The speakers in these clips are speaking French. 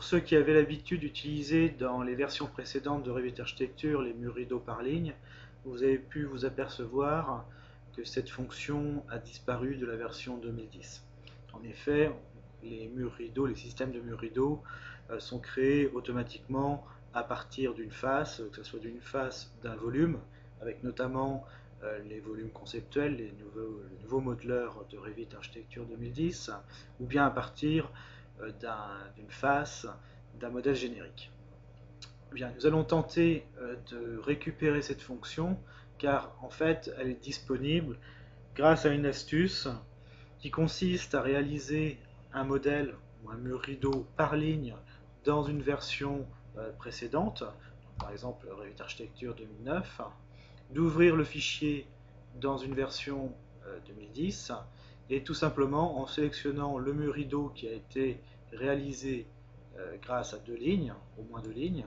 ceux qui avaient l'habitude d'utiliser dans les versions précédentes de Revit Architecture les murs rideaux par ligne, vous avez pu vous apercevoir que cette fonction a disparu de la version 2010. En effet, les murs rideaux, les systèmes de murs rideaux sont créés automatiquement à partir d'une face, que ce soit d'une face d'un volume, avec notamment les volumes conceptuels, les nouveaux modeleurs de Revit Architecture 2010, ou bien à partir d'une face d'un modèle générique. Bien, nous allons tenter de récupérer cette fonction car en fait elle est disponible grâce à une astuce qui consiste à réaliser un modèle ou un mur rideau par ligne dans une version précédente, par exemple Revit Architecture 2009, d'ouvrir le fichier dans une version 2010 et tout simplement en sélectionnant le mur rideau qui a été réalisé grâce à deux lignes, au moins deux lignes,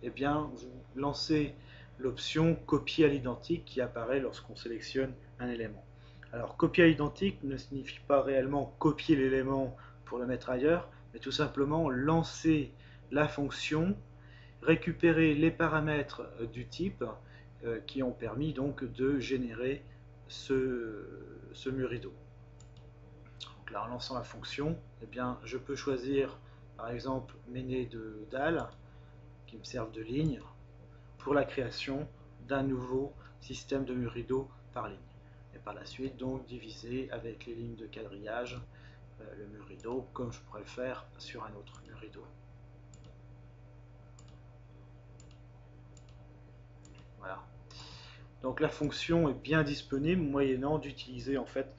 eh bien vous lancez l'option copier à l'identique qui apparaît lorsqu'on sélectionne un élément. Alors copier à l'identique ne signifie pas réellement copier l'élément pour le mettre ailleurs, mais tout simplement lancer la fonction, récupérer les paramètres du type qui ont permis donc de générer ce mur rideau. Donc là, en lançant la fonction, eh bien, je peux choisir par exemple mes nez de dalle qui me servent de ligne pour la création d'un nouveau système de mur rideau par ligne. Et par la suite, donc, diviser avec les lignes de quadrillage le mur rideau comme je pourrais le faire sur un autre mur rideau. Voilà. Donc la fonction est bien disponible moyennant d'utiliser en fait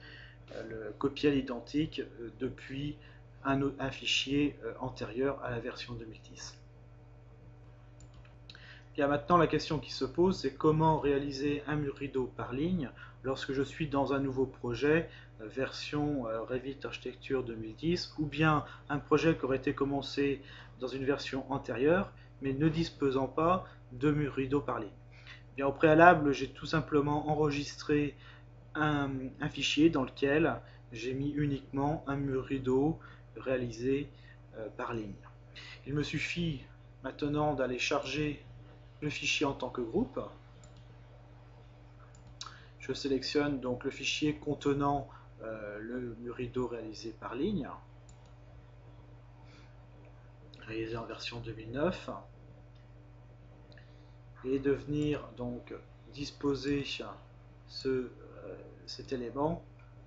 le copier à l'identique depuis un fichier antérieur à la version 2010. Bien, maintenant la question qui se pose, c'est comment réaliser un mur rideau par ligne lorsque je suis dans un nouveau projet version Revit Architecture 2010 ou bien un projet qui aurait été commencé dans une version antérieure mais ne disposant pas de mur rideau par ligne. Bien, au préalable, j'ai tout simplement enregistré un fichier dans lequel j'ai mis uniquement un mur rideau réalisé par ligne. Il me suffit maintenant d'aller charger le fichier en tant que groupe. Je sélectionne donc le fichier contenant le mur rideau réalisé par ligne, réalisé en version 2009, et de venir donc disposer cet élément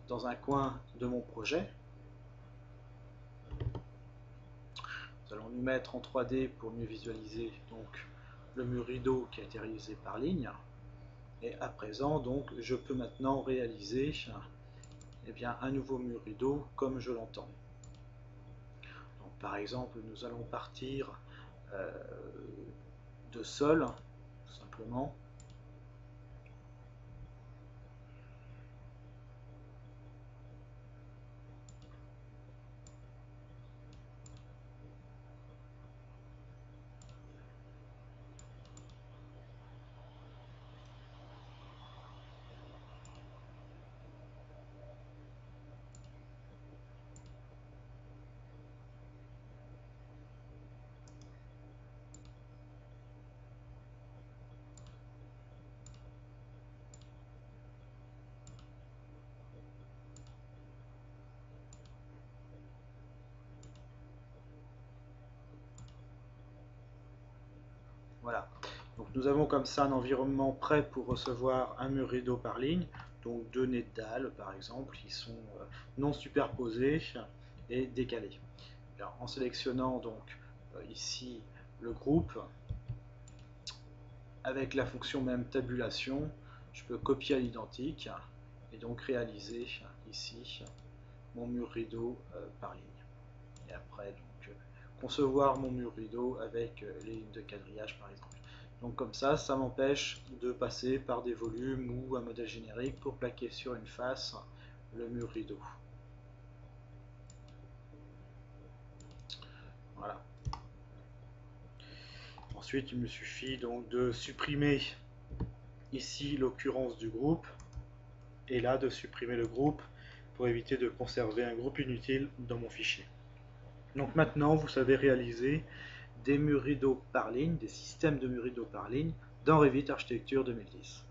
dans un coin de mon projet. Nous allons nous mettre en 3D pour mieux visualiser donc le mur rideau qui a été réalisé par ligne. Et à présent, donc, je peux maintenant réaliser un nouveau mur rideau comme je l'entends. Par exemple, nous allons partir de sol, tout simplement. Voilà. Donc nous avons comme ça un environnement prêt pour recevoir un mur rideau par ligne, donc deux nez de dalle par exemple, qui sont non superposés et décalés. Alors, en sélectionnant donc ici le groupe, avec la fonction même tabulation, je peux copier à l'identique et donc réaliser ici mon mur rideau par ligne. Et après donc concevoir mon mur rideau avec les lignes de quadrillage par exemple. Donc comme ça m'empêche de passer par des volumes ou un modèle générique pour plaquer sur une face le mur rideau. Voilà. Ensuite, il me suffit donc de supprimer ici l'occurrence du groupe et là de supprimer le groupe pour éviter de conserver un groupe inutile dans mon fichier. Donc maintenant, vous savez réaliser des murs rideaux par ligne, des systèmes de murs rideaux par ligne dans Revit Architecture 2010.